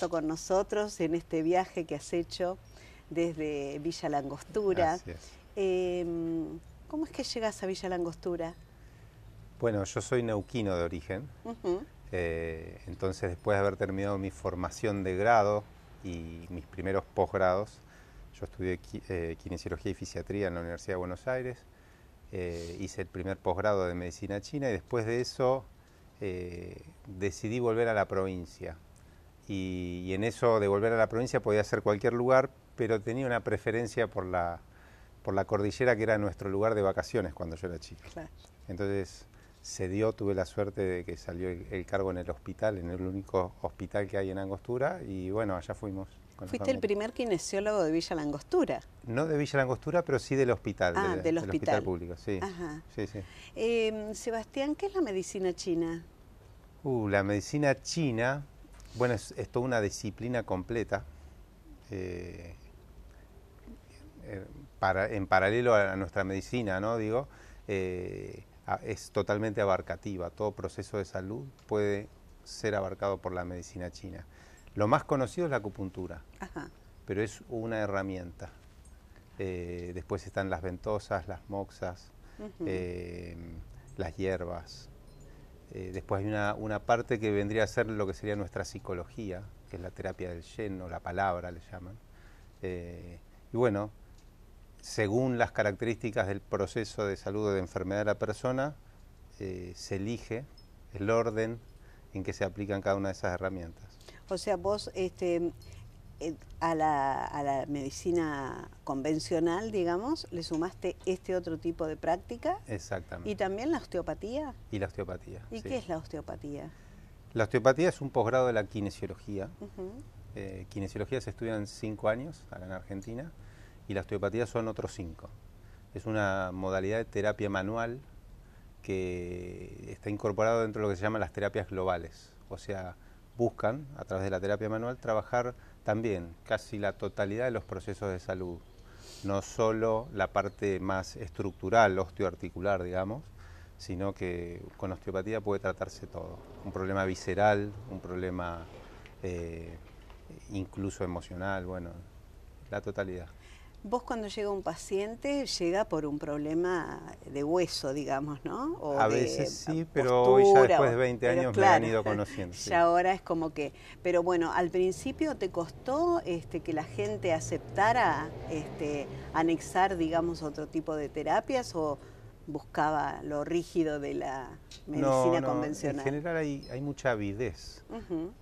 rato con nosotros en este viaje que has hecho desde Villa La Angostura. Así es. ¿Cómo es que llegas a Villa La Angostura? Bueno, yo soy neuquino de origen, entonces después de haber terminado mi formación de grado y mis primeros posgrados, yo estudié kinesiología y fisiatría en la Universidad de Buenos Aires, hice el primer posgrado de medicina china y después de eso decidí volver a la provincia. Y en eso de volver a la provincia podía ser cualquier lugar, pero tenía una preferencia por la cordillera, que era nuestro lugar de vacaciones cuando yo era chico. Claro. Entonces se dio, tuve la suerte de que salió el cargo en el hospital, en el único hospital que hay en Angostura, y bueno, allá fuimos. Fuiste el primer kinesiólogo de Villa La Angostura. No de Villa La Angostura, pero sí del hospital, del hospital público, sí. Ajá. Sí, sí. Sebastián, ¿qué es la medicina china? La medicina china, bueno, es toda una disciplina completa, en paralelo a nuestra medicina, ¿no? Digo, es totalmente abarcativa. Todo proceso de salud puede ser abarcado por la medicina china. Lo más conocido es la acupuntura, Ajá. pero es una herramienta. Después están las ventosas, las moxas, las hierbas. Después hay una parte que vendría a ser lo que sería nuestra psicología, que es la terapia del yen o la palabra, le llaman. Y bueno, según las características del proceso de salud o de enfermedad de la persona, se elige el orden en que se aplican cada una de esas herramientas. O sea, vos a la medicina convencional, digamos, le sumaste este otro tipo de práctica. Exactamente. ¿Y también la osteopatía? Y la osteopatía. ¿Y sí. qué es la osteopatía? La osteopatía es un posgrado de la kinesiología. Kinesiología se estudia en 5 años acá en Argentina y la osteopatía son otros 5. Es una modalidad de terapia manual que está incorporado dentro de lo que se llaman las terapias globales. O sea, buscan, a través de la terapia manual, trabajar también casi la totalidad de los procesos de salud. No solo la parte más estructural, osteoarticular, digamos, sino que con osteopatía puede tratarse todo. Un problema visceral, un problema incluso emocional, bueno, la totalidad. Vos cuando llega un paciente, llega por un problema de hueso, digamos, ¿no? O a de veces sí, pero postura, hoy ya después de 20 años claro, me han ido conociendo. Ya Sí. ahora es como que... Pero bueno, al principio te costó que la gente aceptara anexar, digamos, otro tipo de terapias o buscaba lo rígido de la medicina convencional. En general hay mucha avidez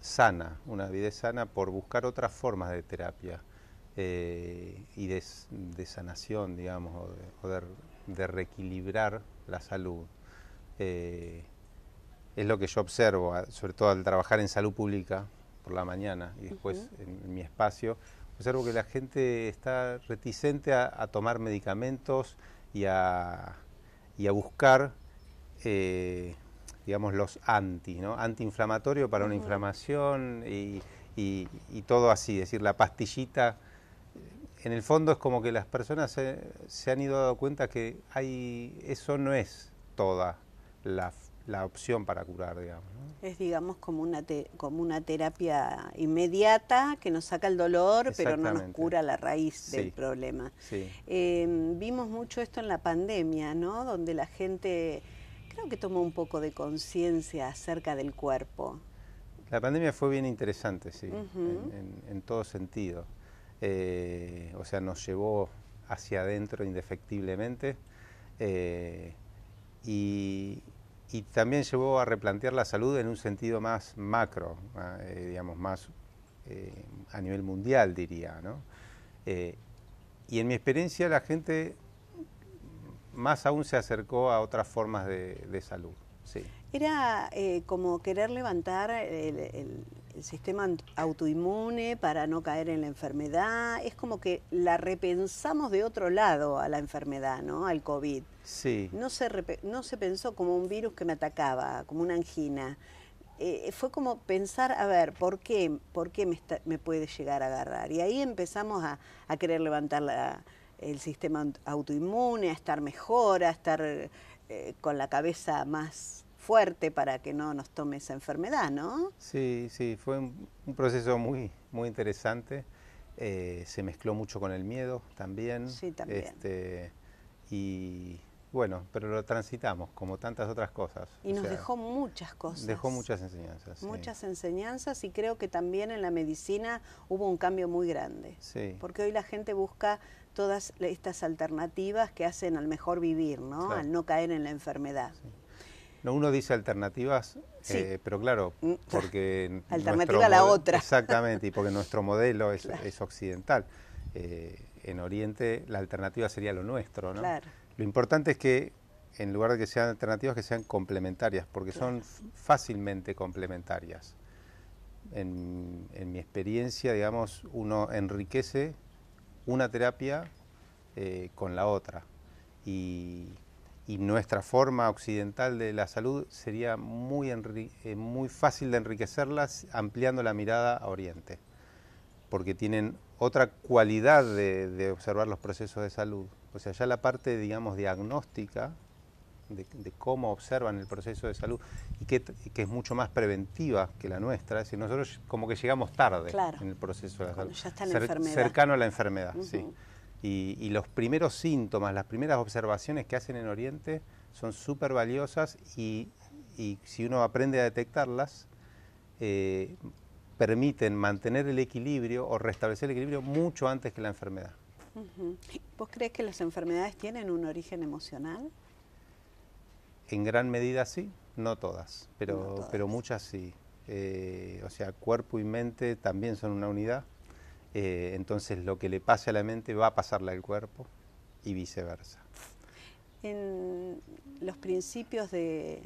sana, una avidez sana por buscar otras formas de terapia. Y de sanación, digamos, o de reequilibrar la salud. Es lo que yo observo, sobre todo al trabajar en salud pública por la mañana y después en mi espacio, observo que la gente está reticente a tomar medicamentos y a buscar, digamos, los ¿no? Antiinflamatorio para una inflamación y todo así, es decir, la pastillita. En el fondo es como que las personas se han ido dando cuenta que eso no es toda la opción para curar, digamos, ¿no? Es, digamos, como una terapia inmediata que nos saca el dolor, pero no nos cura la raíz del problema. Sí. Vimos mucho esto en la pandemia, ¿no? Donde la gente creo que tomó un poco de conciencia acerca del cuerpo. La pandemia fue bien interesante, sí, en todo sentido. O sea, nos llevó hacia adentro indefectiblemente y también llevó a replantear la salud en un sentido más macro, digamos, más a nivel mundial, diría, ¿no? Y en mi experiencia la gente más aún se acercó a otras formas de salud, sí. Era como querer levantar el sistema autoinmune para no caer en la enfermedad. Es como que la repensamos de otro lado a la enfermedad, ¿no? Al COVID. Sí. No se pensó como un virus que me atacaba, como una angina. Fue como pensar, a ver, ¿por qué me puede llegar a agarrar? Y ahí empezamos a querer levantar el sistema autoinmune, a estar mejor, a estar con la cabeza más fuerte para que no nos tome esa enfermedad, ¿no? Sí, sí, fue un proceso muy, muy interesante. Se mezcló mucho con el miedo también. Sí, también. Y bueno, pero lo transitamos como tantas otras cosas. Y nos dejó muchas cosas. Dejó muchas enseñanzas. Muchas sí. enseñanzas, y creo que también en la medicina hubo un cambio muy grande. Sí. Porque hoy la gente busca todas estas alternativas que hacen al mejor vivir, ¿no? Claro. Al no caer en la enfermedad. Sí. No, uno dice alternativas, sí. Pero claro, porque... Alternativa a la otra. Exactamente, y porque nuestro modelo es, claro. es occidental. En Oriente la alternativa sería lo nuestro, ¿no? Claro. Lo importante es que en lugar de que sean alternativas, que sean complementarias, porque claro. son fácilmente complementarias. En mi experiencia, digamos, uno enriquece una terapia con la otra. Y nuestra forma occidental de la salud sería muy fácil de enriquecerlas ampliando la mirada a Oriente, porque tienen otra cualidad de observar los procesos de salud. O sea, ya la parte, digamos, diagnóstica, de cómo observan el proceso de salud, y que es mucho más preventiva que la nuestra. Es decir, nosotros como que llegamos tarde claro. en el proceso de la salud. Ya está la enfermedad. Cercano a la enfermedad, sí. Y los primeros síntomas, las primeras observaciones que hacen en Oriente son súper valiosas, y si uno aprende a detectarlas, permiten mantener el equilibrio o restablecer el equilibrio mucho antes que la enfermedad. ¿Vos crees que las enfermedades tienen un origen emocional? En gran medida sí, no todas, No todas. pero muchas sí. O sea, cuerpo y mente también son una unidad. Entonces lo que le pase a la mente va a pasarle al cuerpo y viceversa. En los principios de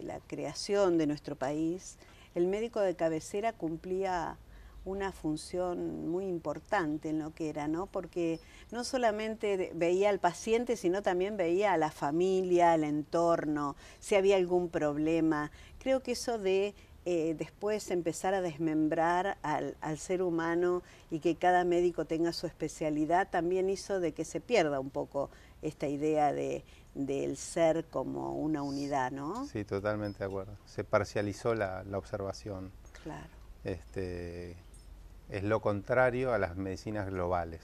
la creación de nuestro país, el médico de cabecera cumplía una función muy importante en lo que era, ¿no? Porque no solamente veía al paciente, sino también veía a la familia, al entorno, si había algún problema. Creo que eso de después empezar a desmembrar al ser humano y que cada médico tenga su especialidad también hizo de que se pierda un poco esta idea del ser como una unidad, ¿no? Sí, totalmente de acuerdo. Se parcializó la observación. Claro. Es lo contrario a las medicinas globales.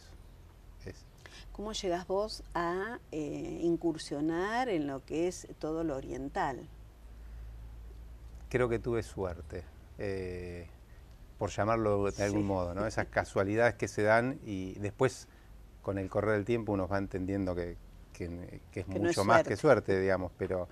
¿Cómo llegás vos a incursionar en lo que es todo lo oriental? Creo que tuve suerte, por llamarlo de algún modo, ¿no? Esas casualidades que se dan, y después, con el correr del tiempo, uno va entendiendo que es mucho más que suerte, digamos, pero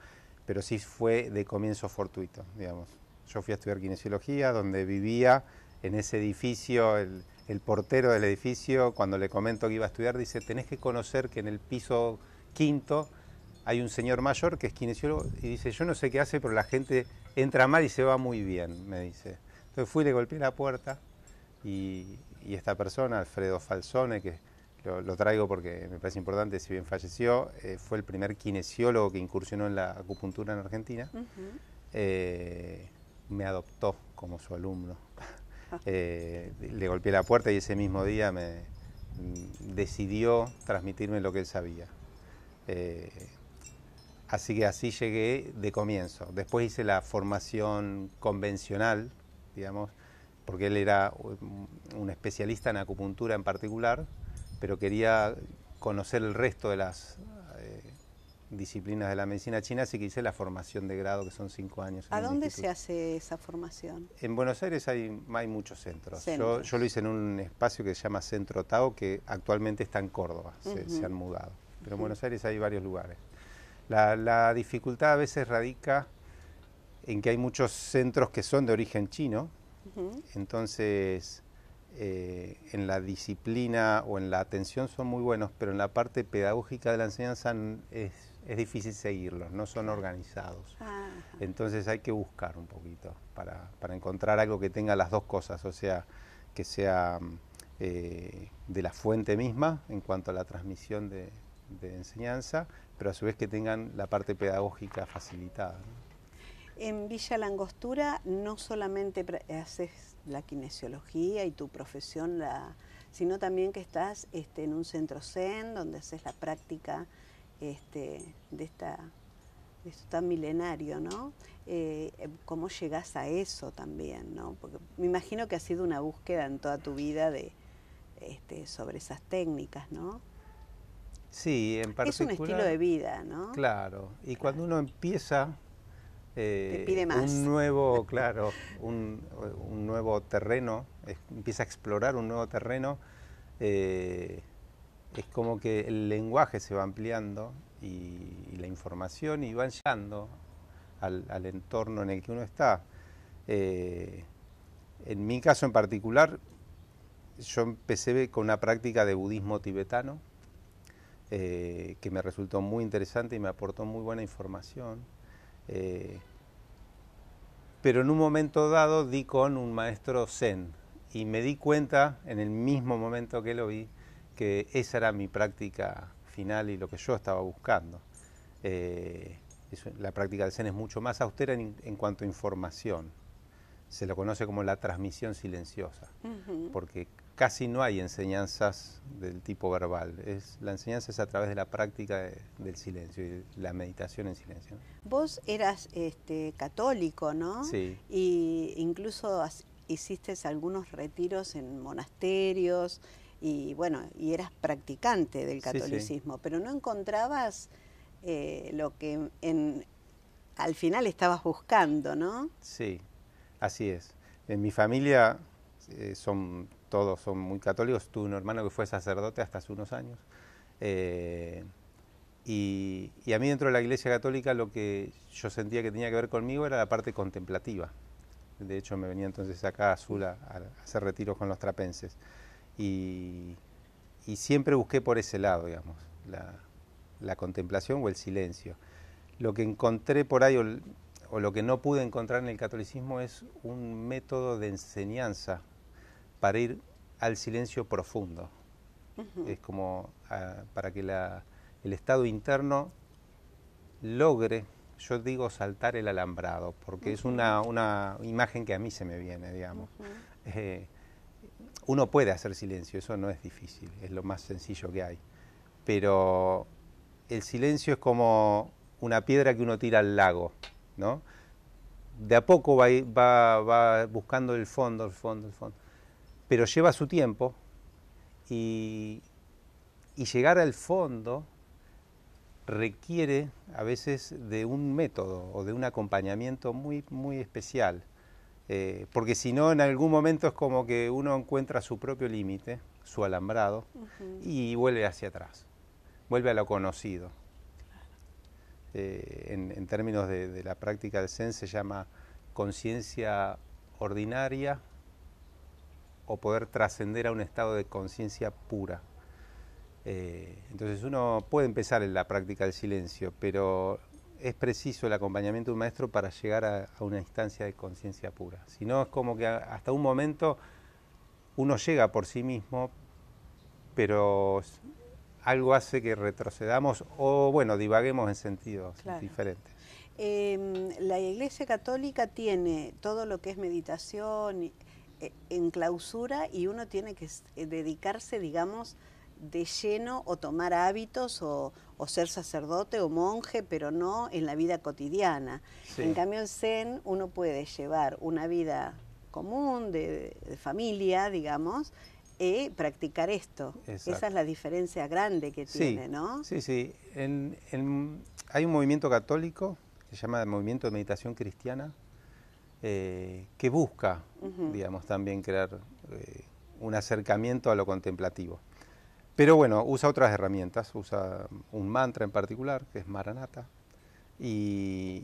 sí fue de comienzo fortuito, digamos. Yo fui a estudiar kinesiología, donde vivía en ese edificio, el portero del edificio, cuando le comento que iba a estudiar, dice: tenés que conocer que en el piso 5º hay un señor mayor que es kinesiólogo, y dice: yo no sé qué hace, pero la gente entra mal y se va muy bien, me dice. Entonces fui, le golpeé la puerta, y esta persona, Alfredo Falzone, que lo traigo porque me parece importante, si bien falleció, fue el primer kinesiólogo que incursionó en la acupuntura en Argentina. Me adoptó como su alumno. Le golpeé la puerta y ese mismo día me decidió transmitirme lo que él sabía. Así que así llegué de comienzo. Después hice la formación convencional, digamos, porque él era un especialista en acupuntura en particular, pero quería conocer el resto de las disciplinas de la medicina china, así que hice la formación de grado, que son 5 años. ¿A dónde se hace esa formación? En Buenos Aires hay muchos centros. Yo lo hice en un espacio que se llama Centro Tao, que actualmente está en Córdoba, se han mudado. Pero en Buenos Aires hay varios lugares. La dificultad a veces radica en que hay muchos centros que son de origen chino, entonces en la disciplina o en la atención son muy buenos, pero en la parte pedagógica de la enseñanza es difícil seguirlos, no son organizados. Entonces hay que buscar un poquito para encontrar algo que tenga las dos cosas, o sea, que sea de la fuente misma en cuanto a la transmisión de enseñanza, pero a su vez que tengan la parte pedagógica facilitada, ¿no? En Villa La Angostura no solamente haces la kinesiología y tu profesión, sino también que estás en un centro Zen donde haces la práctica de esta esto tan milenario, ¿no? ¿Cómo llegás a eso también, ¿no? Porque me imagino que ha sido una búsqueda en toda tu vida sobre esas técnicas, ¿no? Sí, en Es un estilo de particular, vida, ¿no? claro. Y Claro. cuando uno empieza Te pide un más. nuevo, claro, un nuevo terreno, empieza a explorar un nuevo terreno, eh, es como que el lenguaje se va ampliando y la información y van llegando al entorno en el que uno está. Eh, en mi caso en particular, yo empecé con una práctica de budismo tibetano, que me resultó muy interesante y me aportó muy buena información. Eh, pero en un momento dado di con un maestro zen y me di cuenta en el mismo momento que lo vi que esa era mi práctica final y lo que yo estaba buscando. La práctica del zen es mucho más austera en cuanto a información. Se lo conoce como la transmisión silenciosa, porque casi no hay enseñanzas del tipo verbal. La enseñanza es a través de la práctica del silencio y la meditación en silencio, ¿no? Vos eras católico, ¿no? Sí, Y incluso hiciste algunos retiros en monasterios y bueno, y eras practicante del sí, sí. catolicismo, pero no encontrabas lo que al final estabas buscando, ¿no? Sí, así es. En mi familia todos son muy católicos. Tuve un hermano que fue sacerdote hasta hace unos años. Eh, y a mí dentro de la Iglesia Católica lo que yo sentía que tenía que ver conmigo era la parte contemplativa. De hecho me venía entonces acá a Sula a hacer retiros con los trapenses. Y, y siempre busqué por ese lado, digamos, la contemplación o el silencio. Lo que encontré por ahí, o lo que no pude encontrar en el catolicismo, es un método de enseñanza para ir al silencio profundo. Es como para que el estado interno logre, yo digo, saltar el alambrado, porque es una imagen que a mí se me viene, digamos. Uno puede hacer silencio, eso no es difícil, es lo más sencillo que hay. Pero el silencio es como una piedra que uno tira al lago, ¿no? De a poco va buscando el fondo, el fondo, el fondo. Pero lleva su tiempo y llegar al fondo requiere a veces de un método o de un acompañamiento muy, muy especial. Porque si no, en algún momento es como que uno encuentra su propio límite, su alambrado, y vuelve hacia atrás, vuelve a lo conocido. En términos de la práctica del Zen se llama conciencia ordinaria o poder trascender a un estado de conciencia pura. Entonces uno puede empezar en la práctica del silencio, pero es preciso el acompañamiento de un maestro para llegar a una instancia de conciencia pura. Si no, es como que hasta un momento uno llega por sí mismo, pero algo hace que retrocedamos o, bueno, divaguemos en sentidos diferentes. La Iglesia Católica tiene todo lo que es meditación en clausura y uno tiene que dedicarse, digamos, de lleno o tomar hábitos o ser sacerdote o monje, pero no en la vida cotidiana. Sí. En cambio en Zen uno puede llevar una vida común, de familia, digamos, y practicar esto. Exacto. Esa es la diferencia grande que tiene, ¿no? Sí, sí. Hay un movimiento católico que se llama el Movimiento de Meditación Cristiana, que busca, digamos, también crear un acercamiento a lo contemplativo. Pero bueno, usa otras herramientas, usa un mantra en particular, que es Maranatha, y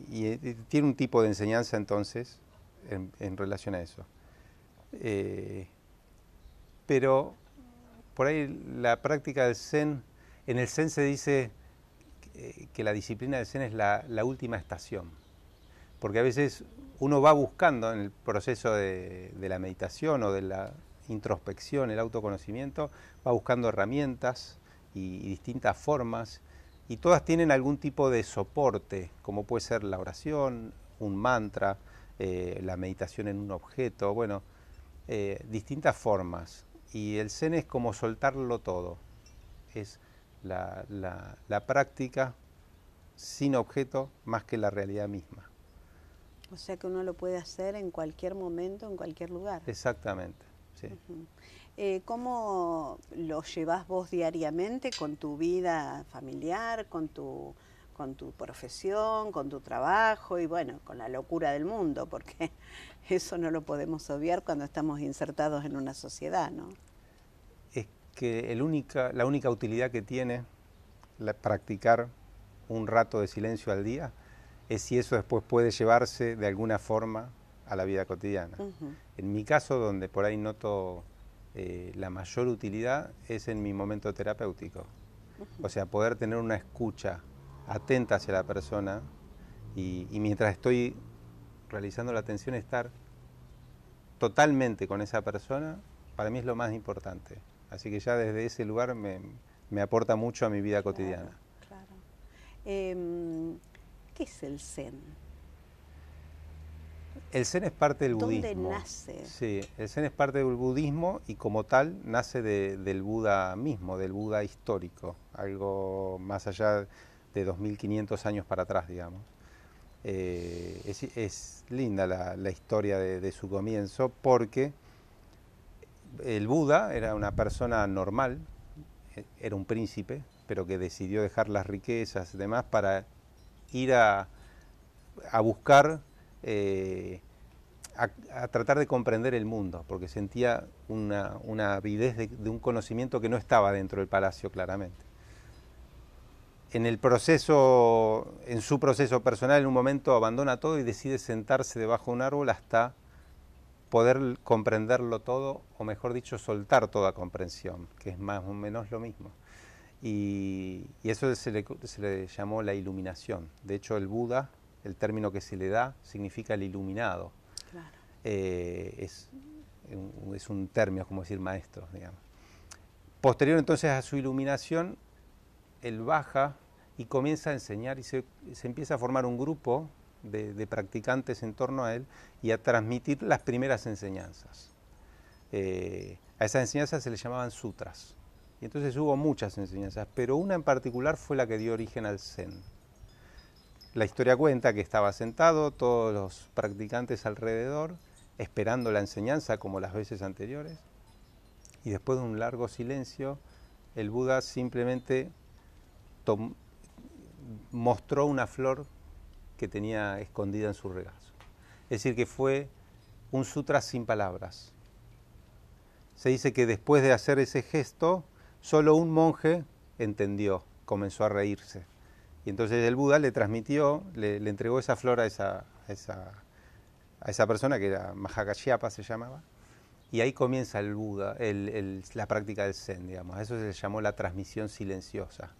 tiene un tipo de enseñanza entonces en relación a eso. Pero por ahí la práctica del Zen, en el Zen se dice que la disciplina del Zen es la última estación, porque a veces uno va buscando en el proceso de la meditación o de la introspección, el autoconocimiento, va buscando herramientas y distintas formas, y todas tienen algún tipo de soporte, como puede ser la oración, un mantra, la meditación en un objeto, bueno, distintas formas. Y el Zen es como soltarlo todo, es la práctica sin objeto más que la realidad misma. O sea que uno lo puede hacer en cualquier momento, en cualquier lugar. Exactamente, sí. ¿Cómo lo llevas vos diariamente con tu vida familiar, con tu profesión, con tu trabajo y bueno, con la locura del mundo? Porque eso no lo podemos obviar cuando estamos insertados en una sociedad, ¿no? Es que la única utilidad que tiene practicar un rato de silencio al día es si eso después puede llevarse de alguna forma a la vida cotidiana. En mi caso, donde por ahí noto la mayor utilidad es en mi momento terapéutico. O sea, poder tener una escucha atenta hacia la persona y mientras estoy realizando la atención estar totalmente con esa persona, para mí es lo más importante. Así que ya desde ese lugar me aporta mucho a mi vida cotidiana. Claro. ¿Qué es el Zen? El Zen es parte del budismo. ¿Dónde nace? Sí, el Zen es parte del budismo y como tal nace del Buda mismo, del Buda histórico, algo más allá de 2500 años para atrás, digamos. Es linda la historia de su comienzo porque el Buda era una persona normal, era un príncipe, pero que decidió dejar las riquezas y demás para ir a buscar, a tratar de comprender el mundo, porque sentía una avidez de un conocimiento que no estaba dentro del palacio claramente. En su proceso personal, en un momento abandona todo y decide sentarse debajo de un árbol hasta poder comprenderlo todo, o mejor dicho, soltar toda comprensión, que es más o menos lo mismo. Y eso se le llamó la iluminación. De hecho, el Buda, el término que se le da, significa el iluminado. Claro. Es un término, como decir maestro, digamos. Posterior entonces a su iluminación, él baja y comienza a enseñar y se empieza a formar un grupo de practicantes en torno a él y a transmitir las primeras enseñanzas. A esas enseñanzas se le llamaban sutras. Y entonces hubo muchas enseñanzas, pero una en particular fue la que dio origen al Zen. La historia cuenta que estaba sentado, todos los practicantes alrededor, esperando la enseñanza como las veces anteriores, y después de un largo silencio, el Buda simplemente mostró una flor que tenía escondida en su regazo. Es decir, que fue un sutra sin palabras. Se dice que después de hacer ese gesto, solo un monje entendió, comenzó a reírse. Y entonces el Buda le transmitió, le entregó esa flor a esa persona, que era Mahakasyapa se llamaba, y ahí comienza el Buda, la práctica del Zen, digamos. A eso se le llamó la transmisión silenciosa.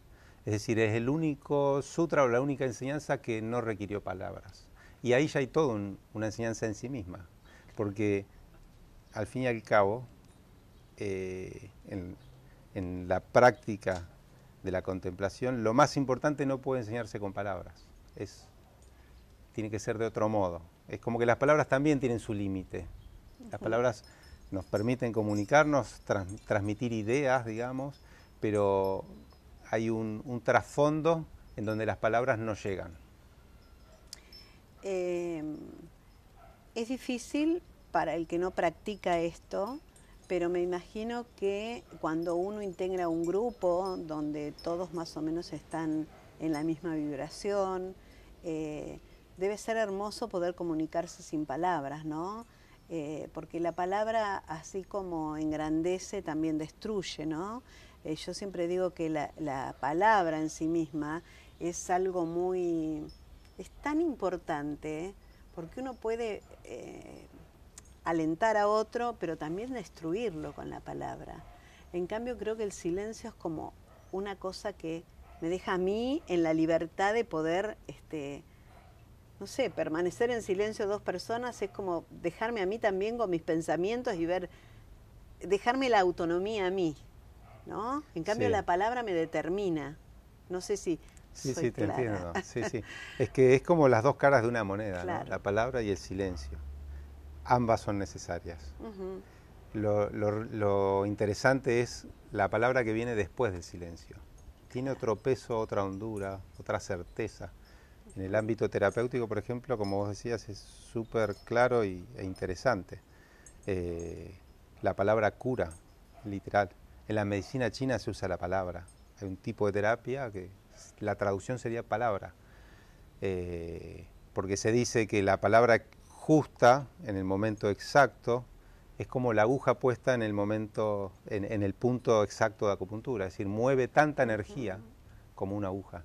Es decir, es el único sutra o la única enseñanza que no requirió palabras. Y ahí ya hay toda una enseñanza en sí misma, porque al fin y al cabo, en la práctica de la contemplación, lo más importante no puede enseñarse con palabras, tiene que ser de otro modo. Es como que las palabras también tienen su límite. Las palabras nos permiten comunicarnos, transmitir ideas, digamos, pero hay un trasfondo en donde las palabras no llegan. Es difícil para el que no practica esto, pero me imagino que cuando uno integra un grupo donde todos más o menos están en la misma vibración, debe ser hermoso poder comunicarse sin palabras, ¿no? Porque la palabra, así como engrandece, también destruye, ¿no? Yo siempre digo que la palabra en sí misma es algo es tan importante, porque uno puede alentar a otro, pero también destruirlo con la palabra. En cambio, creo que el silencio es como una cosa que me deja a mí en la libertad de poder, no sé, permanecer en silencio dos personas, es como dejarme a mí también con mis pensamientos y dejarme la autonomía a mí, ¿no? En cambio, Sí. la palabra me determina. No sé si Sí, soy sí, te clara. entiendo. Sí, sí. Es que es como las dos caras de una moneda, Claro. ¿no? La palabra y el silencio. Ambas son necesarias. Lo interesante es la palabra que viene después del silencio. Tiene otro peso, otra hondura, otra certeza. En el ámbito terapéutico, por ejemplo, como vos decías, es súper claro e interesante. La palabra cura, literal. En la medicina china se usa la palabra. Hay un tipo de terapia que la traducción sería palabra. Porque se dice que la palabra justa, en el momento exacto, es como la aguja puesta en el momento, en el punto exacto de acupuntura. Es decir, mueve tanta energía como una aguja.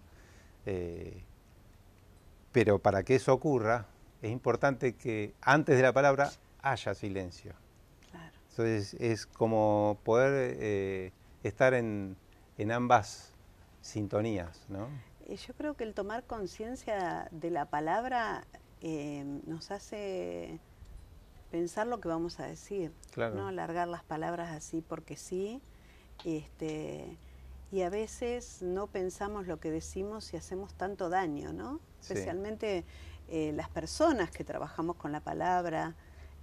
Pero para que eso ocurra, es importante que antes de la palabra haya silencio. Claro. Entonces es como poder estar en ambas sintonías, ¿no? Yo creo que el tomar conciencia de la palabra nos hace pensar lo que vamos a decir, Claro. ¿no? Alargar las palabras así porque sí. Y a veces no pensamos lo que decimos y hacemos tanto daño, ¿no? Sí. Especialmente las personas que trabajamos con la palabra,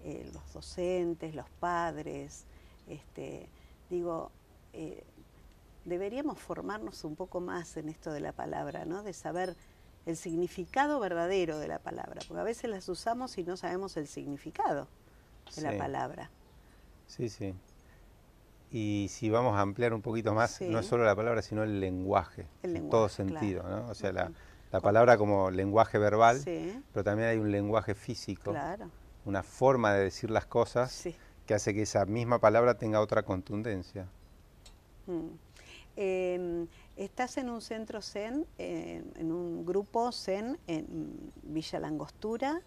los docentes, los padres. Deberíamos formarnos un poco más en esto de la palabra, ¿no? De saber el significado verdadero de la palabra, porque a veces las usamos y no sabemos el significado de la palabra. Sí, sí. Y si vamos a ampliar un poquito más, Sí. no es solo la palabra, sino el lenguaje, en todo sentido, claro. ¿no? O sea, la palabra como lenguaje verbal, sí. Pero también hay un lenguaje físico, Claro. Una forma de decir las cosas Sí. que hace que esa misma palabra tenga otra contundencia. Estás en un centro Zen, en un grupo Zen en Villa Langostura,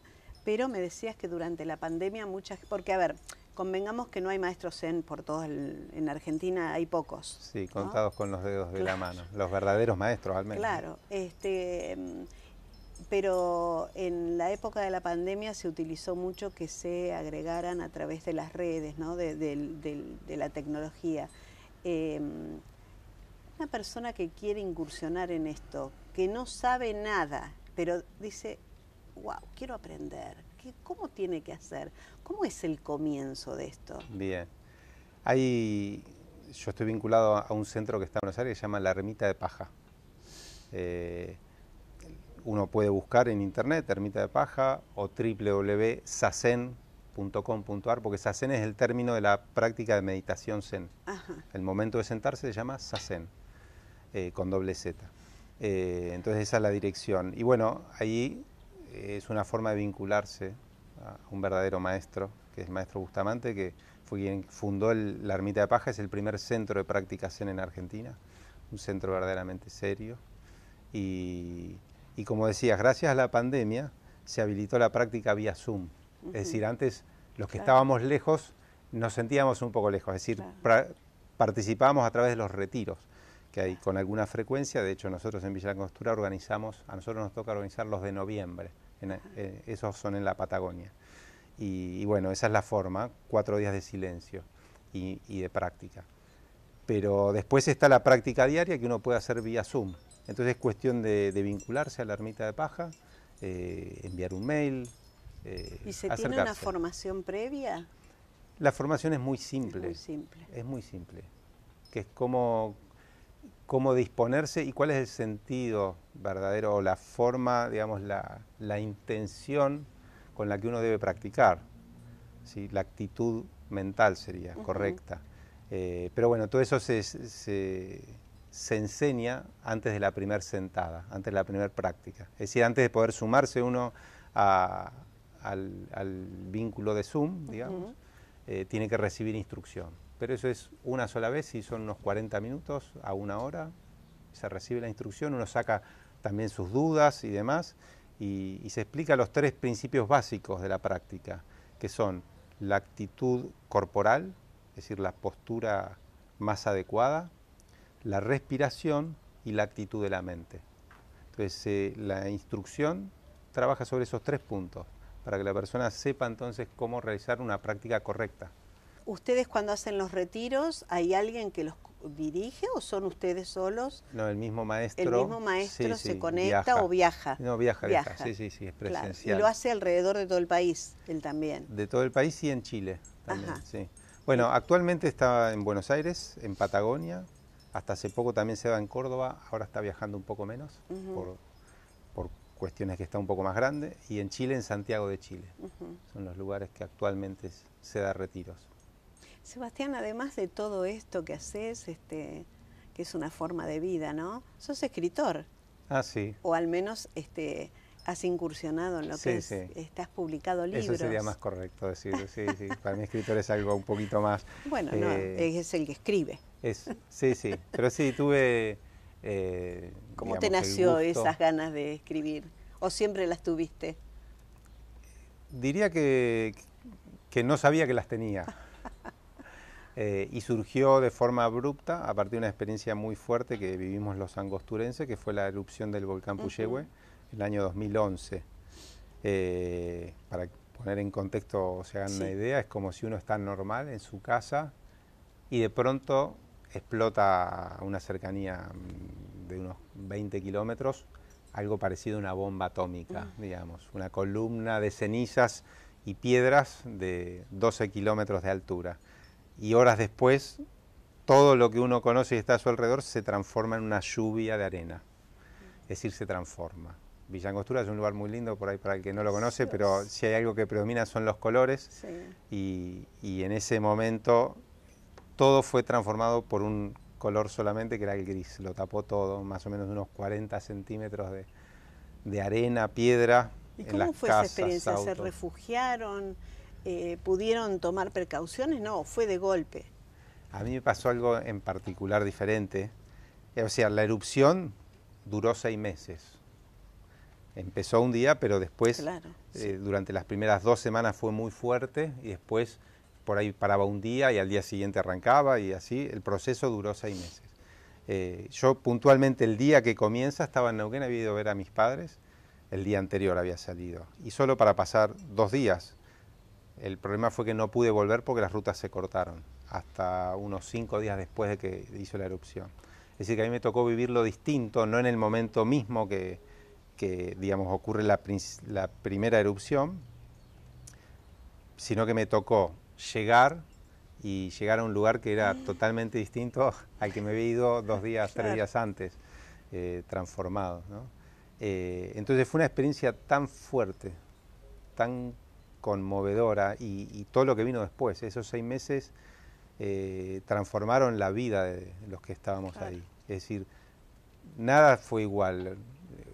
pero me decías que durante la pandemia porque a ver, convengamos que no hay maestros Zen por todo en Argentina, hay pocos. Sí, contados, ¿no? Con los dedos de la mano, los verdaderos maestros al menos. Claro, pero en la época de la pandemia se utilizó mucho que se agregaran a través de las redes, ¿no? de la tecnología. Una persona que quiere incursionar en esto, que no sabe nada, pero dice, wow, quiero aprender, ¿cómo tiene que hacer? ¿Cómo es el comienzo de esto? Bien. Yo estoy vinculado a un centro que está en Buenos Aires que se llama La Ermita de Paja. Uno puede buscar en internet Ermita de Paja o www.sazen.com.ar, porque Sazen es el término de la práctica de meditación Zen. Ajá. El momento de sentarse se llama Sazen, con doble Z. Entonces esa es la dirección. Y bueno, ahí es una forma de vincularse a un verdadero maestro, que es el maestro Bustamante, que fue quien fundó la Ermita de Paja. Es el primer centro de práctica Zen en Argentina, un centro verdaderamente serio. Y como decías, gracias a la pandemia se habilitó la práctica vía Zoom. Es decir, antes los que estábamos lejos nos sentíamos un poco lejos, es decir, participábamos a través de los retiros que hay con alguna frecuencia. De hecho, nosotros en Villa Langostura a nosotros nos toca organizar los de noviembre, esos son en la Patagonia. Y bueno, esa es la forma, 4 días de silencio y de práctica. Pero después está la práctica diaria que uno puede hacer vía Zoom. Entonces es cuestión de vincularse a la Ermita de Paja, enviar un mail, ¿Y se acercarse. tiene una formación previa? La formación es muy simple. Es muy simple. Es muy simple. Que es cómo disponerse y cuál es el sentido verdadero o la forma, digamos, la intención con la que uno debe practicar. ¿Sí? La actitud mental sería correcta. Pero bueno, todo eso se enseña antes de la primera sentada, antes de la primera práctica. Es decir, antes de poder sumarse uno al vínculo de Zoom, digamos, tiene que recibir instrucción. Pero eso es una sola vez y son unos 40 minutos a 1 hora. Se recibe la instrucción, uno saca también sus dudas y demás, y se explica los 3 principios básicos de la práctica, que son la actitud corporal, es decir, la postura más adecuada, la respiración y la actitud de la mente. Entonces, la instrucción trabaja sobre esos 3 puntos, para que la persona sepa entonces cómo realizar una práctica correcta. ¿Ustedes cuando hacen los retiros, hay alguien que los dirige o son ustedes solos? No, el mismo maestro. ¿El mismo maestro se conecta viaja. o viaja? No, viaja. Sí, es presencial. Claro. Y lo hace alrededor de todo el país, él también. De todo el país y en Chile también, Ajá. sí. Bueno, actualmente está en Buenos Aires, en Patagonia, hasta hace poco también se va en Córdoba, ahora está viajando un poco menos cuestiones que está un poco más grande, y en Chile, en Santiago de Chile. Son los lugares que actualmente se da retiros. Sebastián, además de todo esto que haces, que es una forma de vida, ¿no? Sos escritor. Ah, sí. O al menos has incursionado en lo que es, has publicado libros. Eso sería más correcto decirlo, sí, sí. Para mí escritor es algo un poquito más... Bueno, no, es el que escribe. Sí, pero sí, tuve... ¿Cómo te nació esas ganas de escribir? ¿O siempre las tuviste? Diría que no sabía que las tenía. Y surgió de forma abrupta a partir de una experiencia muy fuerte que vivimos los angosturenses, que fue la erupción del volcán Puyehue en el año 2011. Para poner en contexto, se hagan una idea, es como si uno está normal en su casa y de pronto explota a una cercanía de unos 20 kilómetros, algo parecido a una bomba atómica, digamos, una columna de cenizas y piedras de 12 kilómetros de altura. Y horas después, todo lo que uno conoce y está a su alrededor se transforma en una lluvia de arena. Es decir, se transforma. Villa Angostura es un lugar muy lindo por ahí para el que no lo conoce, pero si hay algo que predomina son los colores. Y en ese momento todo fue transformado por un color solamente, que era el gris. Lo tapó todo, más o menos unos 40 centímetros de arena, piedra. ¿Y cómo fue esa experiencia? ¿Se refugiaron? ¿Pudieron tomar precauciones? No, fue de golpe. A mí me pasó algo en particular diferente. O sea, la erupción duró 6 meses. Empezó un día, pero después, durante las primeras 2 semanas fue muy fuerte y después por ahí paraba un día y al día siguiente arrancaba y así. El proceso duró 6 meses. Yo puntualmente el día que comienza estaba en Neuquén, había ido a ver a mis padres. El día anterior había salido. Y solo para pasar 2 días. El problema fue que no pude volver porque las rutas se cortaron hasta unos 5 días después de que hizo la erupción. Es decir, que a mí me tocó vivirlo distinto, no en el momento mismo que digamos, ocurre la primera erupción, sino que me tocó llegar a un lugar que era totalmente distinto al que me había ido 2 días, 3 días antes, transformado, ¿no? Entonces fue una experiencia tan fuerte, tan conmovedora y todo lo que vino después. Esos 6 meses transformaron la vida de los que estábamos ahí. Es decir, nada fue igual.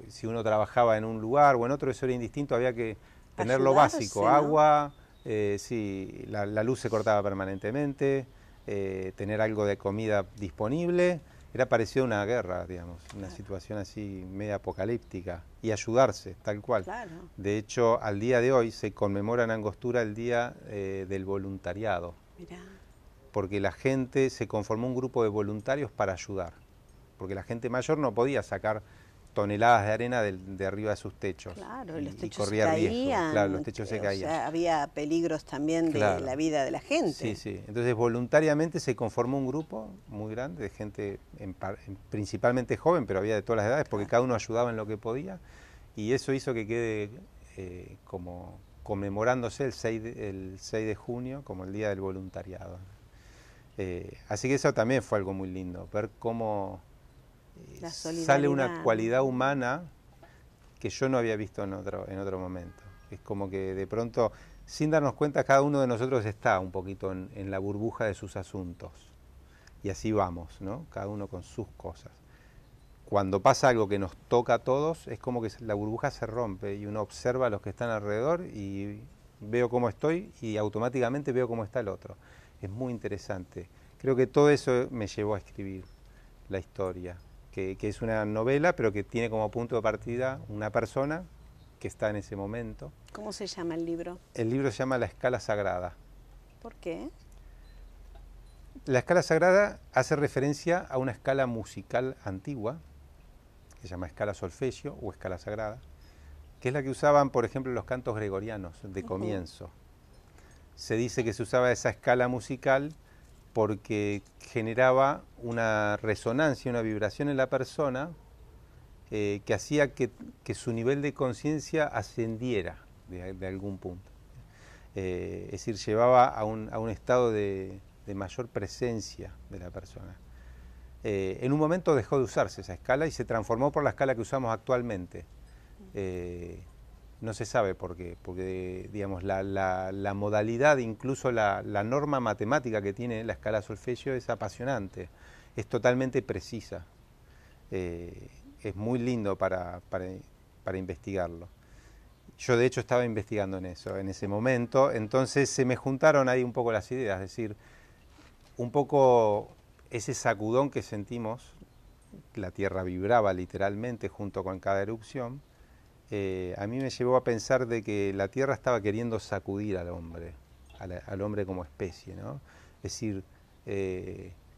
Si uno trabajaba en un lugar o en otro, eso era indistinto, había que tener lo básico, ¿no? Agua, la luz se cortaba permanentemente, tener algo de comida disponible. Era parecido a una guerra, digamos, una situación así media apocalíptica, y ayudarse, tal cual. De hecho, al día de hoy se conmemora en Angostura el Día del Voluntariado. Porque la gente, se conformó un grupo de voluntarios para ayudar, porque la gente mayor no podía sacar toneladas de arena de arriba de sus techos. Claro, los techos corría se caían. Riesgo. Claro, los techos se caían. O sea, había peligros también de la vida de la gente. Sí. Entonces, voluntariamente se conformó un grupo muy grande de gente, principalmente joven, pero había de todas las edades, porque cada uno ayudaba en lo que podía, y eso hizo que quede como conmemorándose el 6 de junio como el Día del Voluntariado. Así que eso también fue algo muy lindo, ver cómo sale una cualidad humana que yo no había visto en otro momento. Es como que de pronto, sin darnos cuenta, cada uno de nosotros está un poquito en la burbuja de sus asuntos. Y así vamos, ¿no? Cada uno con sus cosas. Cuando pasa algo que nos toca a todos, es como que la burbuja se rompe y uno observa a los que están alrededor y veo cómo estoy y automáticamente veo cómo está el otro. Es muy interesante. Creo que todo eso me llevó a escribir la historia, que es una novela, pero que tiene como punto de partida una persona que está en ese momento. ¿Cómo se llama el libro? El libro se llama La Escala Sagrada. ¿Por qué? La Escala Sagrada hace referencia a una escala musical antigua, que se llama escala solfegio o escala sagrada, que es la que usaban, por ejemplo, los cantos gregorianos de comienzo. Se dice que se usaba esa escala musical porque generaba una resonancia, una vibración en la persona que hacía que su nivel de conciencia ascendiera de algún punto. Es decir, llevaba a un estado de mayor presencia de la persona. En un momento dejó de usarse esa escala y se transformó por la escala que usamos actualmente, No se sabe por qué, porque digamos, la modalidad, incluso la norma matemática que tiene la escala solfegio es apasionante, es totalmente precisa. Es muy lindo para investigarlo. Yo de hecho estaba investigando en eso, en ese momento, entonces se me juntaron ahí un poco las ideas, es decir, un poco ese sacudón que sentimos, la Tierra vibraba literalmente junto con cada erupción, a mí me llevó a pensar de que la Tierra estaba queriendo sacudir al hombre, al hombre como especie, ¿no? Es decir,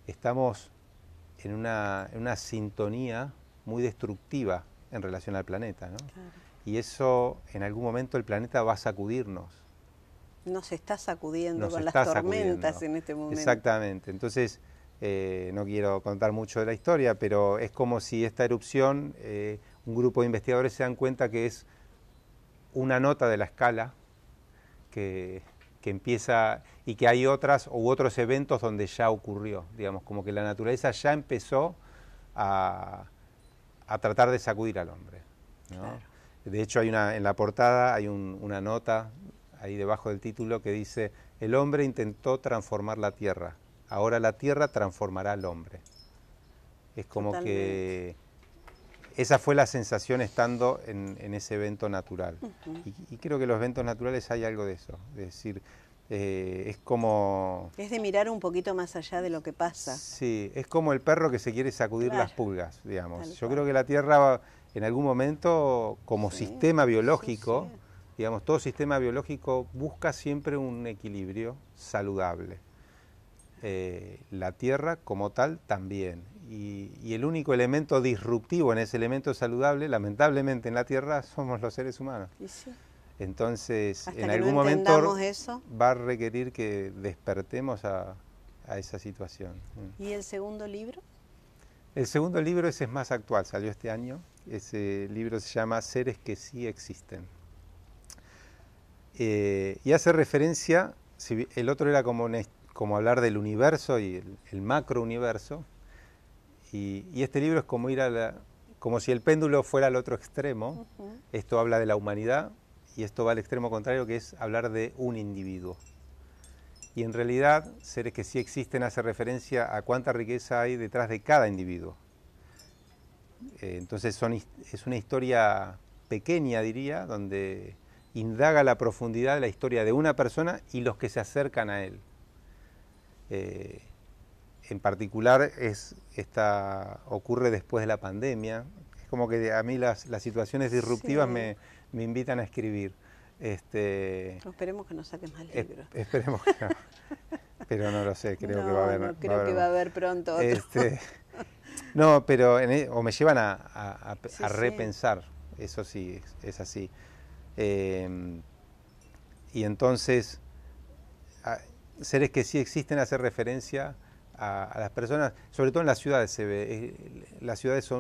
estamos en una sintonía muy destructiva en relación al planeta, ¿no? Claro. Y eso, en algún momento, el planeta va a sacudirnos. Nos está sacudiendo con las tormentas en este momento. Exactamente. Entonces, no quiero contar mucho de la historia, pero es como si esta erupción, un grupo de investigadores se dan cuenta que es una nota de la escala que empieza, y que hay otras u otros eventos donde ya ocurrió, digamos, como que la naturaleza ya empezó a tratar de sacudir al hombre, ¿no? Claro. De hecho, en la portada hay una nota ahí debajo del título que dice: el hombre intentó transformar la tierra, ahora la tierra transformará al hombre. Es como que esa fue la sensación estando en ese evento natural. Y creo que los eventos naturales hay algo de eso, es decir, es como... Es de mirar un poquito más allá de lo que pasa. Sí, es como el perro que se quiere sacudir las pulgas, digamos. Yo creo que la Tierra en algún momento, como sistema biológico, digamos, todo sistema biológico busca siempre un equilibrio saludable. La Tierra como tal también. Y el único elemento disruptivo en ese elemento saludable, lamentablemente en la Tierra, somos los seres humanos. Entonces, en algún momento va a requerir que despertemos a esa situación. ¿Y el segundo libro? El segundo libro, ese es más actual, salió este año. Ese libro se llama Seres que sí existen. Y hace referencia, el otro era como hablar del universo y el macrouniverso, y este libro es como ir como si el péndulo fuera al otro extremo. Esto habla de la humanidad, y esto va al extremo contrario, que es hablar de un individuo. Y en realidad, Seres que sí existen hace referencia a cuánta riqueza hay detrás de cada individuo. Entonces es una historia pequeña, diría, donde indaga la profundidad de la historia de una persona y los que se acercan a él. En particular, ocurre después de la pandemia. Es como que a mí las situaciones disruptivas me invitan a escribir. Esperemos que no saquen más libros. Esperemos que no. Pero no lo sé, creo que va a haber. No, creo que va a haber pronto otro. No, pero o me llevan a repensar, eso sí, es así. Y entonces, Seres que sí existen hace referencia a las personas, sobre todo en las ciudades se ve. Las ciudades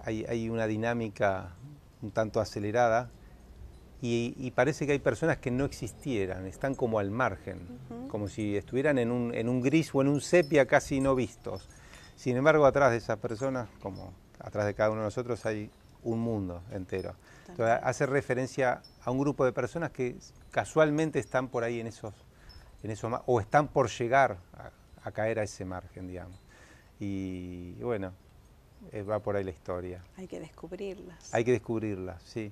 hay una dinámica un tanto acelerada, y parece que hay personas que no existieran, están como al margen, como si estuvieran en un gris o en un sepia casi no vistos. Sin embargo, atrás de esas personas, como atrás de cada uno de nosotros, hay un mundo entero. Entonces, hace referencia a un grupo de personas que casualmente están por ahí en esos o están por llegar a caer a ese margen, digamos. Y bueno, va por ahí la historia. Hay que descubrirlas. Hay que descubrirlas, sí.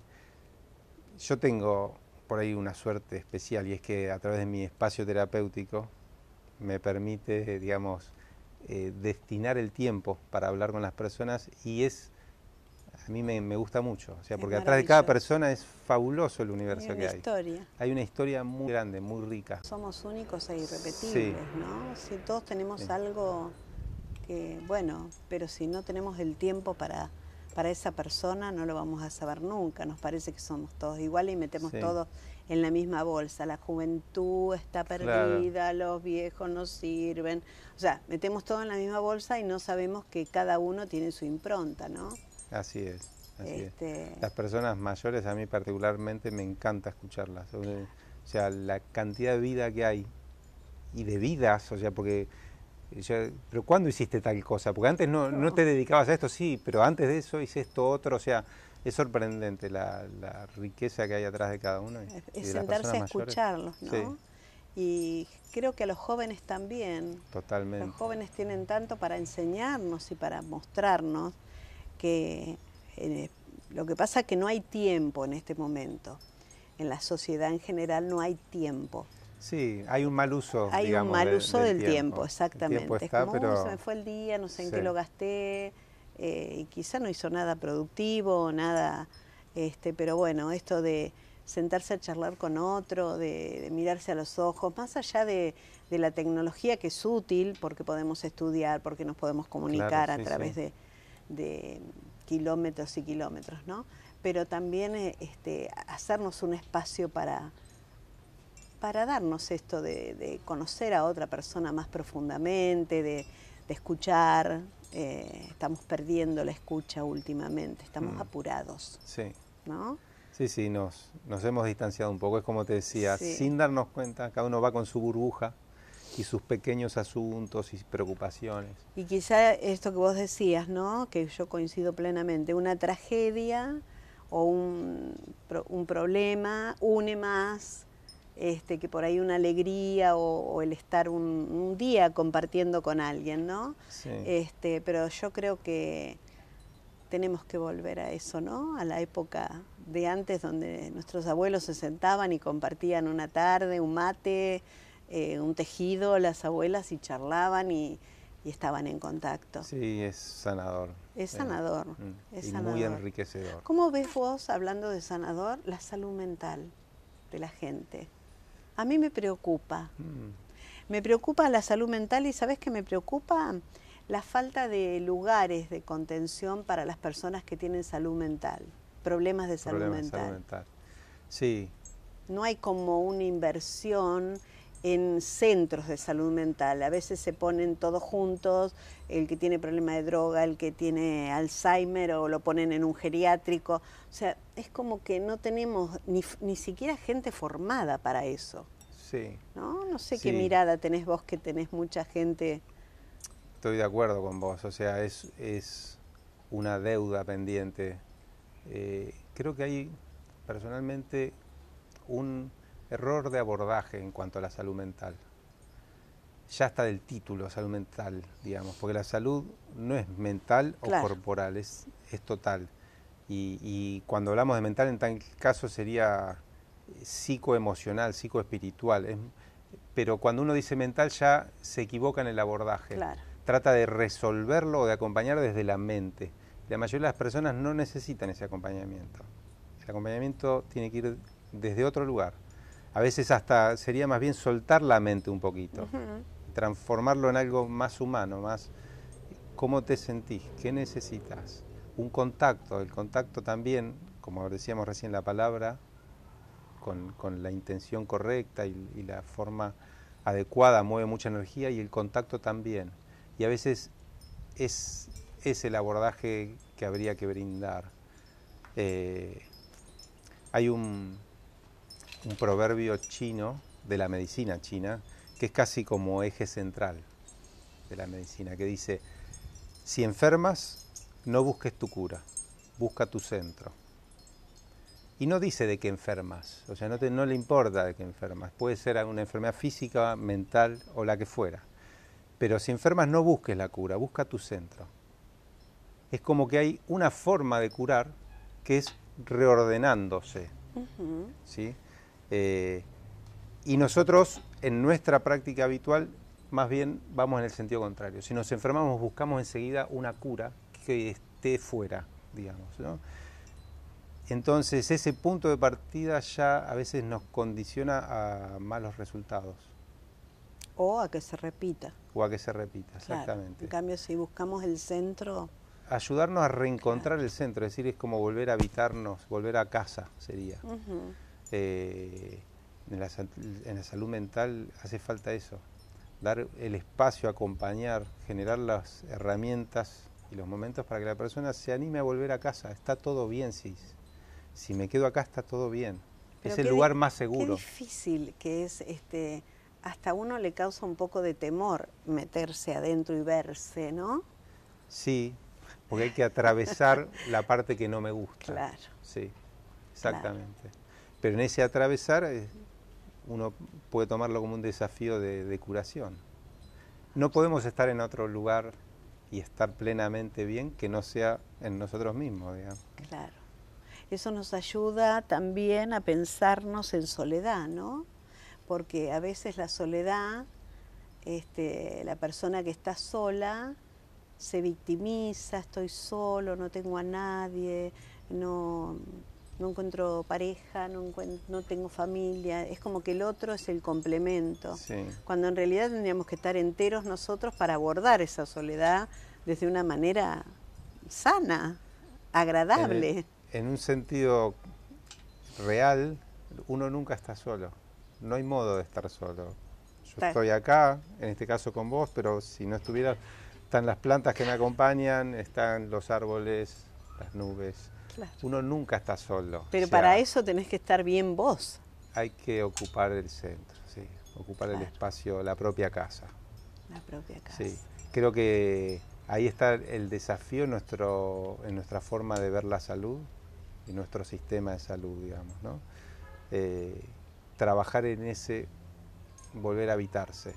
Yo tengo por ahí una suerte especial, y es que a través de mi espacio terapéutico me permite, digamos, destinar el tiempo para hablar con las personas, y a mí me gusta mucho, o sea, porque atrás de cada persona es fabuloso el universo que hay. Historia. Hay una historia muy grande, muy rica. Somos únicos e irrepetibles, ¿no? Si todos tenemos algo que, bueno, pero si no tenemos el tiempo para esa persona, no lo vamos a saber nunca. Nos parece que somos todos iguales y metemos todos en la misma bolsa. La juventud está perdida, los viejos no sirven. O sea, metemos todo en la misma bolsa y no sabemos que cada uno tiene su impronta, ¿no? Así es, así es. Las personas mayores, a mí particularmente me encanta escucharlas. O sea, la cantidad de vida que hay, y de vidas, o sea, porque... pero ¿cuándo hiciste tal cosa? Porque antes no te dedicabas a esto, sí, pero antes de eso hice esto otro, o sea, es sorprendente la riqueza que hay atrás de cada uno. Es sentarse a escucharlos, ¿no? Sí. Y creo que a los jóvenes también. Totalmente. Los jóvenes tienen tanto para enseñarnos y para mostrarnos que lo que pasa es que no hay tiempo en este momento. En la sociedad en general no hay tiempo. Sí, hay un mal uso, hay digamos, un mal uso del tiempo, El exactamente. tiempo está, es como, pero... se me fue el día, no sé en Sí. qué lo gasté, y quizá no hizo nada productivo, nada, pero bueno, esto de sentarse a charlar con otro, de mirarse a los ojos, más allá de la tecnología que es útil, porque podemos estudiar, porque nos podemos comunicar Claro, sí, a través sí. de kilómetros y kilómetros, ¿no? Pero también hacernos un espacio para darnos esto de conocer a otra persona más profundamente, de escuchar. Estamos perdiendo la escucha últimamente, estamos apurados, Sí. ¿no? Sí, sí, nos hemos distanciado un poco, es como te decía, Sí. sin darnos cuenta, cada uno va con su burbuja y sus pequeños asuntos y preocupaciones. Y quizá esto que vos decías, ¿no? Que yo coincido plenamente, una tragedia o un problema une más que por ahí una alegría o el estar un día compartiendo con alguien, ¿no? Sí. Pero yo creo que tenemos que volver a eso, ¿no? A la época de antes donde nuestros abuelos se sentaban y compartían una tarde, un mate, un tejido, las abuelas, y charlaban y estaban en contacto. Sí, es sanador. Es sanador, es y sanador. muy enriquecedor. ¿Cómo ves vos, hablando de sanador, la salud mental de la gente? A mí me preocupa. Me preocupa la salud mental y ¿sabés qué me preocupa? La falta de lugares de contención para las personas que tienen salud mental, problemas de salud mental. Sí. No hay como una inversión en centros de salud mental. A veces se ponen todos juntos, el que tiene problema de droga, el que tiene Alzheimer, o lo ponen en un geriátrico. O sea, es como que no tenemos ni siquiera gente formada para eso. Sí. ¿No? No sé Sí. qué mirada tenés vos, que tenés mucha gente. Estoy de acuerdo con vos, o sea, es una deuda pendiente. Creo que hay personalmente un error de abordaje en cuanto a la salud mental. Ya está del título, salud mental, digamos, porque la salud no es mental o Claro. corporal, es total. Y cuando hablamos de mental, en tal caso sería psicoemocional, psicoespiritual. Pero cuando uno dice mental ya se equivoca en el abordaje. Claro. Trata de resolverlo o de acompañar desde la mente. La mayoría de las personas no necesitan ese acompañamiento. El acompañamiento tiene que ir desde otro lugar. A veces hasta sería más bien soltar la mente un poquito, transformarlo en algo más humano, más cómo te sentís, qué necesitas. Un contacto, el contacto también, como decíamos recién, la palabra, con la intención correcta y la forma adecuada mueve mucha energía, y el contacto también. Y a veces es el abordaje que habría que brindar. Hay un proverbio chino, de la medicina china, que es casi como eje central de la medicina, que dice: si enfermas, no busques tu cura, busca tu centro. Y no dice de qué enfermas, o sea, no le importa de qué enfermas. Puede ser una enfermedad física, mental o la que fuera. Pero si enfermas, no busques la cura, busca tu centro. Es como que hay una forma de curar que es reordenándose. ¿Sí? Y nosotros, en nuestra práctica habitual, más bien vamos en el sentido contrario. Si nos enfermamos, buscamos enseguida una cura que esté fuera, digamos, ¿no? Entonces, ese punto de partida ya a veces nos condiciona a malos resultados. O a que se repita. O a que se repita, Claro. exactamente. En cambio, si buscamos el centro... Ayudarnos a reencontrar el centro, es decir, es como volver a habitarnos, volver a casa sería. En la salud mental hace falta eso, dar el espacio, acompañar, generar las herramientas y los momentos para que la persona se anime a volver a casa. Está todo bien, si me quedo acá está todo bien. Pero es el lugar más Qué seguro. difícil que es, hasta a uno le causa un poco de temor meterse adentro y verse, ¿no? Sí, porque hay que atravesar la parte que no me gusta. Claro. Sí, exactamente. Claro. Pero en ese atravesar uno puede tomarlo como un desafío de curación. No podemos estar en otro lugar y estar plenamente bien que no sea en nosotros mismos, digamos. Claro. Eso nos ayuda también a pensarnos en soledad, ¿no? Porque a veces la soledad, la persona que está sola se victimiza, estoy solo, no tengo a nadie, no encuentro pareja, no tengo familia, es como que el otro es el complemento, sí. Cuando en realidad tendríamos que estar enteros nosotros para abordar esa soledad desde una manera sana, agradable. En un sentido real, uno nunca está solo, no hay modo de estar solo. Yo estoy acá, en este caso con vos, pero si no estuviera, están las plantas que me acompañan, están los árboles, las nubes. Claro. Uno nunca está solo. Pero para eso tenés que estar bien vos. Hay que ocupar el centro, sí, ocupar el espacio, la propia casa. La propia casa. Sí, creo que ahí está el desafío en nuestra forma de ver la salud y nuestro sistema de salud, digamos, ¿no? Trabajar en ese, volver a habitarse.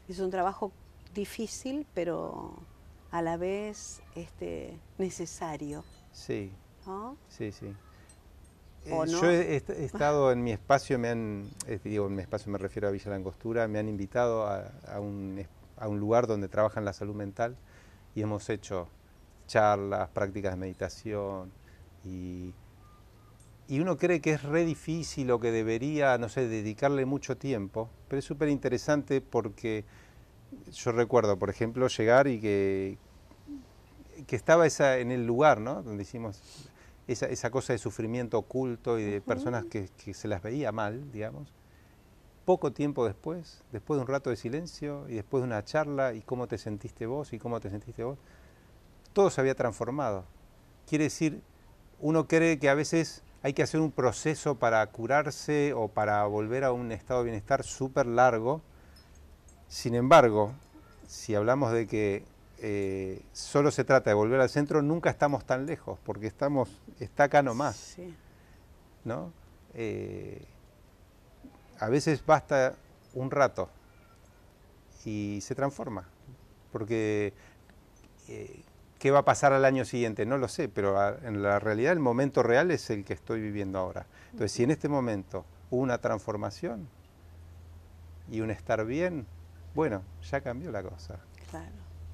Es un trabajo difícil, pero a la vez necesario. Sí, ¿no? Sí. ¿O no? Yo he estado en mi espacio, en mi espacio me refiero a Villa Langostura, me han invitado a un lugar donde trabajan la salud mental y hemos hecho charlas, prácticas de meditación y uno cree que es re difícil o que debería, no sé, dedicarle mucho tiempo, pero es súper interesante porque yo recuerdo, por ejemplo, llegar y que estaba en el lugar, ¿no? Donde hicimos esa cosa de sufrimiento oculto y de personas que se las veía mal, digamos. Poco tiempo después de un rato de silencio y después de una charla y cómo te sentiste vos, todo se había transformado. Quiere decir, uno cree que a veces hay que hacer un proceso para curarse o para volver a un estado de bienestar súper largo. Sin embargo, si hablamos de que solo se trata de volver al centro, nunca estamos tan lejos, porque está acá nomás, sí. ¿no? A veces basta un rato y se transforma, porque ¿qué va a pasar al año siguiente? No lo sé, pero en la realidad el momento real es el que estoy viviendo ahora. Entonces, si en este momento hubo una transformación y un estar bien, bueno, ya cambió la cosa. Claro.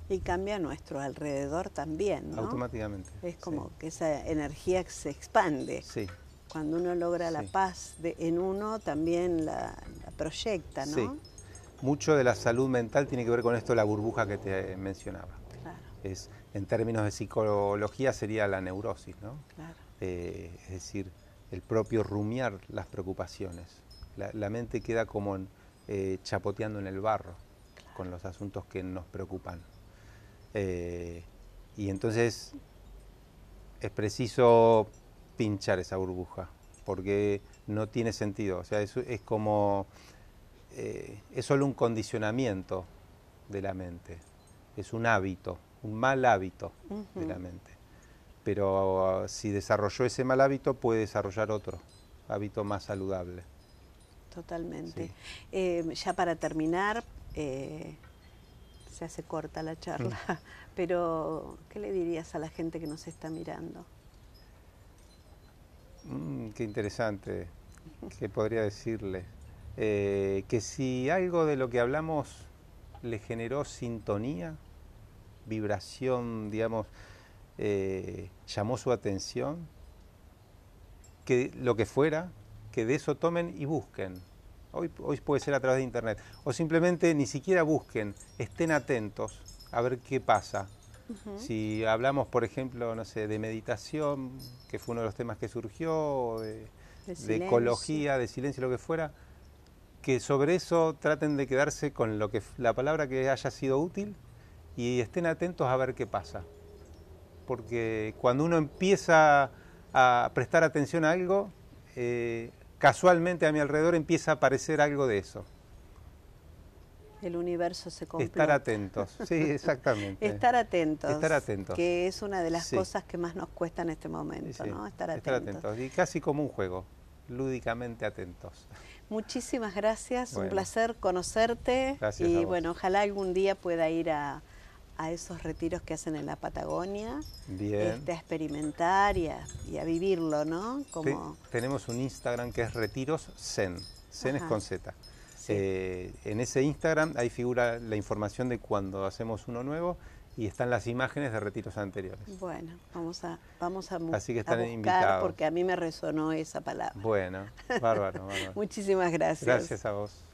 Y cambia a nuestro alrededor también, ¿no? Automáticamente. Es como que esa energía se expande. Sí. Cuando uno logra la paz en uno, también la proyecta, ¿no? Sí. Mucho de la salud mental tiene que ver con esto de la burbuja que te mencionaba. Claro. En términos de psicología sería la neurosis, ¿no? Claro. Es decir, el propio rumiar las preocupaciones. La mente queda como chapoteando en el barro, claro, con los asuntos que nos preocupan. Y entonces es preciso pinchar esa burbuja, porque no tiene sentido. O sea, es como... es solo un condicionamiento de la mente. Es un hábito, un mal hábito de la mente. Pero si desarrolló ese mal hábito, puede desarrollar otro hábito más saludable. Totalmente. Sí. Ya para terminar, se hace corta la charla, pero ¿qué le dirías a la gente que nos está mirando? Qué interesante. ¿Qué podría decirle? Que si algo de lo que hablamos le generó sintonía, vibración, digamos, llamó su atención, que lo que fuera, que de eso tomen y busquen. Hoy puede ser a través de internet. O simplemente ni siquiera busquen, estén atentos a ver qué pasa. Si hablamos, por ejemplo, no sé, de meditación, que fue uno de los temas que surgió, de ecología, de silencio, lo que fuera, que sobre eso traten de quedarse con la palabra que haya sido útil y estén atentos a ver qué pasa. Porque cuando uno empieza a prestar atención a algo, casualmente a mi alrededor empieza a aparecer algo de eso. el universo se completa. Estar atentos, sí, exactamente. Estar atentos. Estar atentos. Que es una de las cosas que más nos cuesta en este momento, sí, ¿no? Estar atentos. Y casi como un juego, lúdicamente atentos. Muchísimas gracias, Bueno. un placer conocerte. Gracias a y vos. bueno, ojalá algún día pueda ir a esos retiros que hacen en la Patagonia. Bien. A experimentar y a vivirlo, ¿no? Como... Tenemos un Instagram que es Retiros Zen. Zen es con Z. Sí. En ese Instagram ahí figura la información de cuando hacemos uno nuevo y están las imágenes de retiros anteriores. Bueno, vamos a Así que están buscar invitados. porque a mí me resonó esa palabra. Bueno, bárbaro, bárbaro. Muchísimas gracias. Gracias a vos.